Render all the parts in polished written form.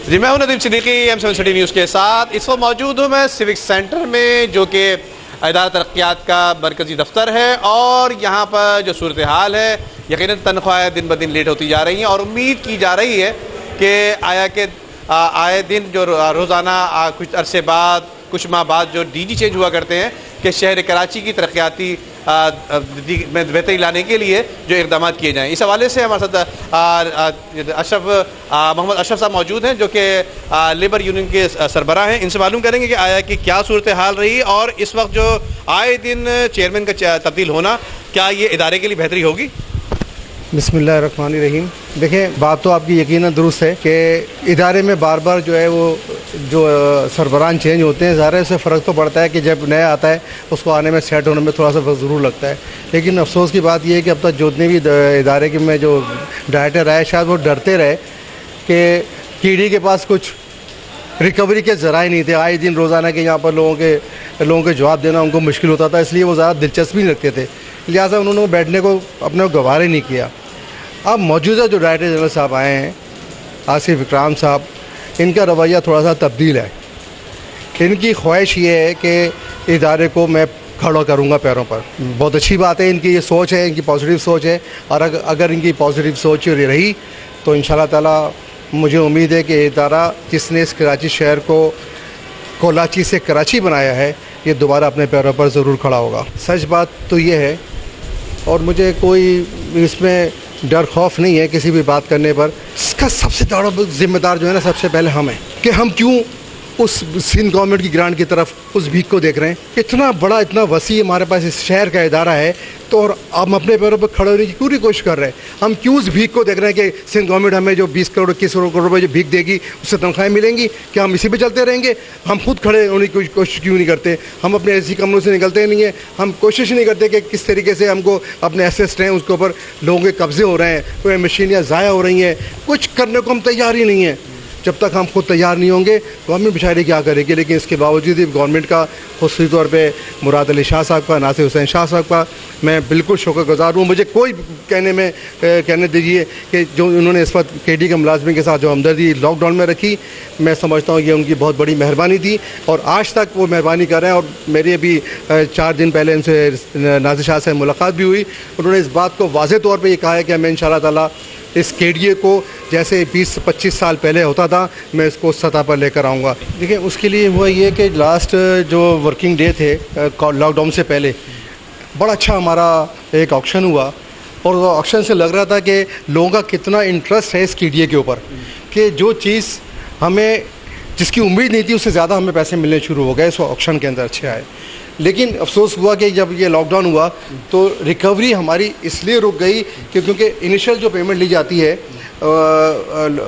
जी, मैं हूं Nadeem Siddiqui, M7 city news के साथ। इस वक्त मौजूद हूं मैं सिविक सेंटर में, जो कि इदारा तरक्यात का मरकज़ी दफ्तर है। और यहाँ पर जो सूरत हाल है, यकीनन तनख्वाहें दिन ब दिन लेट होती जा रही हैं और उम्मीद की जा रही है कि आए दिन जो रोज़ाना कुछ अरसे बाद, कुछ माह बाद जो DG चेंज हुआ करते हैं, कि शहर कराची की तरक्याती में बेहतरी लाने के लिए जो इक़दाम किए जाएँ। इस हवाले से हमारे साथ मोहम्मद अशरफ साहब मौजूद हैं, जो कि लेबर यूनियन के सरबराह हैं। इनसे मालूम करेंगे कि आया कि क्या सूरत हाल रही और इस वक्त जो आए दिन चेयरमैन का तब्दील होना, क्या ये इदारे के लिए बेहतरी होगी? बिस्मिल्लाहिर्रहमानिर्रहीम। देखें, बात तो आपकी यकीनन दुरुस्त है कि इदारे में बार बार जो है वो जो सरबराह चेंज होते हैं, ज़ाहिर है उससे फ़र्क तो पड़ता है कि जब नया आता है उसको आने में सेट होने में थोड़ा सा वक्त ज़रूर लगता है। लेकिन अफसोस की बात यह है कि अब तक जितने भी इदारे के में जो डायरेक्टर आए, शायद वो डरते रहे कि KD के पास कुछ रिकवरी के ज़राए नहीं थे। आए दिन रोज़ाना के यहाँ पर लोगों के जवाब देना उनको मुश्किल होता था, इसलिए वो ज़्यादा दिलचस्पी नहीं रखते थे, लिहाजा उन्होंने बैठने को अपने को गवार ही नहीं किया। अब मौजूदा जो डायरेक्टर जनरल साहब आए हैं, आसिफ इकराम साहब, इनका रवैया थोड़ा सा तब्दील है। इनकी ख्वाहिश ये है कि इदारे को मैं खड़ा करूँगा पैरों पर। बहुत अच्छी बात है, इनकी ये सोच है, इनकी पॉजिटिव सोच है। और अगर इनकी पॉजिटिव सोच रही तो इंशाल्लाह ताला मुझे उम्मीद है कि इदारा जिसने इस कराची शहर को कोलाची से कराची बनाया है, ये दोबारा अपने पैरों पर ज़रूर खड़ा होगा। सच बात तो ये है, और मुझे कोई इसमें डर खौफ नहीं है किसी भी बात करने पर। इसका सबसे बड़ा जिम्मेदार जो है ना, सबसे पहले हम हैं कि हम क्यों उस सिंध गवर्नमेंट की ग्रांट की तरफ उस भीख को देख रहे हैं। इतना बड़ा, इतना वसी हमारे पास इस शहर का इदारा है, तो और हम अपने पैरों पर खड़े होने की पूरी कोशिश कर रहे हैं। हम क्यों उस भीख को देख रहे हैं कि सिंध गवर्नमेंट हमें जो 20 करोड़ 21 करोड़ रुपये जो भीख देगी उससे तनख्वाहें मिलेंगी, क्या हम इसी पे चलते रहेंगे? हम खुद खड़े होने की कोशिश क्यों नहीं करते? हम अपने ऐसी कमरों से निकलते नहीं हैं, हम कोशिश नहीं करते कि किस तरीके से हमको अपने एसेट्स हैं उसके ऊपर लोगों के कब्जे हो रहे हैं, कोई मशीनियाँ ज़ाया हो रही हैं, कुछ करने को हम तैयार ही नहीं हैं। जब तक हम खुद तैयार नहीं होंगे गवर्नमेंट बेचारी क्या करेगी। लेकिन इसके बावजूद भी गवर्नमेंट का खुसूसी तौर पे मुराद अली शाह साहब का, नासिर हुसैन शाह साहब का मैं बिल्कुल शुक्रगुज़ार हूँ। मुझे कोई कहने दीजिए कि जो उन्होंने इस वक्त KD के मुलाजमिन के साथ जो हमदर्दी लॉकडाउन में रखी, मैं समझता हूँ ये उनकी बहुत बड़ी मेहरबानी थी और आज तक वो मेहरबानी कर रहे हैं। और मेरी अभी 4 दिन पहले उनसे नासिर शाह से मुलाकात भी हुई। उन्होंने इस बात को वाज़ेह तौर पर ये कहा है कि मैं इंशाअल्लाह ताला इस KDA को जैसे 20-25 साल पहले होता था, मैं इसको उस सतह पर लेकर आऊँगा। देखिए, उसके लिए हुआ ये कि लास्ट जो वर्किंग डे थे लॉकडाउन से पहले, बड़ा अच्छा हमारा एक ऑक्शन हुआ और वो ऑक्शन से लग रहा था कि लोगों का कितना इंटरेस्ट है इस KDA के ऊपर, कि जो चीज़ हमें जिसकी उम्मीद नहीं थी उससे ज़्यादा हमें पैसे मिलने शुरू हो गए इस ऑक्शन के अंदर अच्छे आए। लेकिन अफसोस हुआ कि जब ये लॉकडाउन हुआ तो रिकवरी हमारी इसलिए रुक गई कि क्योंकि इनिशियल जो पेमेंट ली जाती है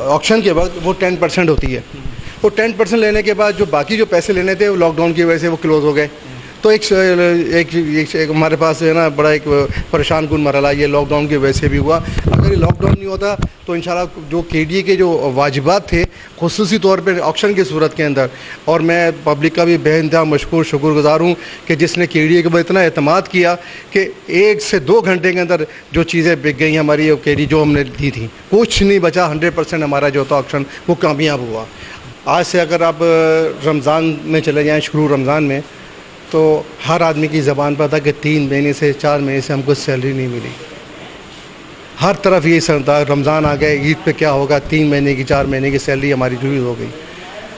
ऑक्शन के वक्त वो 10% होती है। वो 10% लेने के बाद जो बाकी जो पैसे लेने थे वो लॉकडाउन की वजह से वो क्लोज़ हो गए। तो एक हमारे पास है ना बड़ा एक परेशान कुन मरला ये लॉकडाउन की वजह से भी हुआ। अगर ये लॉकडाउन नहीं होता तो इंशाल्लाह जो KDA के जो वाजिबात थे खुसूसी तौर पे ऑक्शन की सूरत के अंदर, और मैं पब्लिक का भी बेइंतहा मशकूर शुक्रगुज़ार हूँ कि जिसने KDA के ऊपर इतना एतमाद किया कि 1 से 2 घंटे के अंदर जो चीज़ें बिक गई हमारी KD जो हमने दी थी, कुछ नहीं बचा। 100% हमारा जो था ऑक्शन वो कामयाब हुआ। आज से अगर आप रमज़ान में चले जाएँ, शुरू रमज़ान में, तो हर आदमी की ज़बान पर था कि 3 महीने से 4 महीने से हमको सैलरी नहीं मिली। हर तरफ ये था, रमज़ान आ गए, ईद पे क्या होगा, 3 महीने की 4 महीने की सैलरी हमारी चोरी हो गई।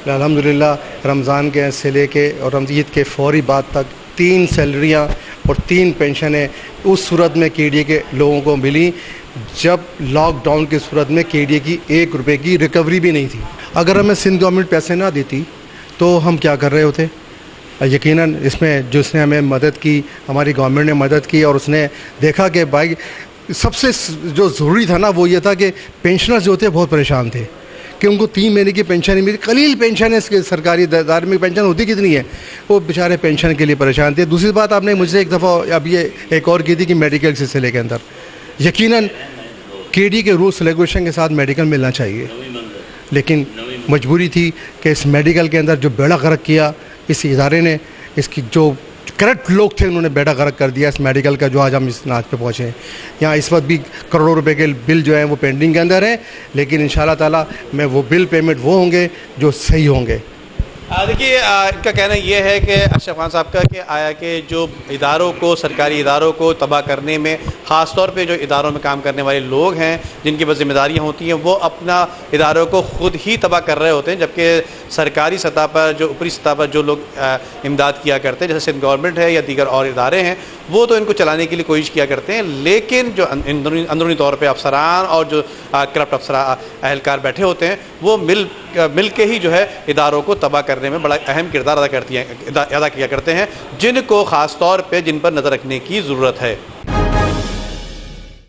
अल्हम्दुलिल्लाह रमज़ान के से लेके और ईद के फौरी बाद तक 3 सैलरियाँ और 3 पेंशनें उस सूरत में KDA के लोगों को मिली जब लॉकडाउन की सूरत में KDA की 1 रुपये की रिकवरी भी नहीं थी। अगर हमें सिंध गवर्नमेंट पैसे ना देती तो हम क्या कर रहे होते? यकीनन इसमें जिसने हमें मदद की, हमारी गवर्नमेंट ने मदद की और उसने देखा कि भाई सबसे जो ज़रूरी था ना वो ये था कि पेंशनर्स जो थे बहुत परेशान थे कि उनको 3 महीने की पेंशन नहीं मिली। कलील पेंशन है, इसके सरकारी इदारे में पेंशन होती कितनी है, वो बेचारे पेंशन के लिए परेशान थे। दूसरी बात आपने मुझसे एक दफ़ा अब ये एक और की थी कि मेडिकल सिलसिले के अंदर यकीनन KD के रूल्स रेगुलेशन के साथ मेडिकल मिलना चाहिए, लेकिन मजबूरी थी कि इस मेडिकल के अंदर जो बेड़ा गर्क किया इस इदारे ने, इसकी जो करप्ट लोग थे, उन्होंने बेड़ा गर्क कर दिया इस मेडिकल का, जो आज हम इस नाज पे पहुँचे हैं। यहाँ इस वक्त भी करोड़ों रुपए के बिल जो हैं वो पेंडिंग के अंदर है, लेकिन इंशाल्लाह ताला में वो बिल पेमेंट वो होंगे जो सही होंगे। देखिए, इनका कहना ये है कि अशरफ खान साहब का कि आया कि जो इदारों को, सरकारी इदारों को तबाह करने में, ख़ास तौर पे जो इदारों में काम करने वाले लोग हैं जिनकी बस जिम्मेदारियाँ होती हैं, वो अपना इदारों को ख़ुद ही तबाह कर रहे होते हैं, जबकि सरकारी सतह पर, जो ऊपरी सतह पर जो लोग इमदाद किया करते हैं, जैसे सिंध गवर्नमेंट है या दीगर और इदारे हैं, वो तो इनको चलाने के लिए कोशिश किया करते हैं, लेकिन जो अंदरूनी तौर पर अफसरान और जो करप्ट अहलकार बैठे होते हैं, वो मिल के ही जो है इदारों को तबाह करने में बड़ा अहम किरदार अदा किया करते हैं, जिनको ख़ास तौर पे जिन पर नज़र रखने की ज़रूरत है।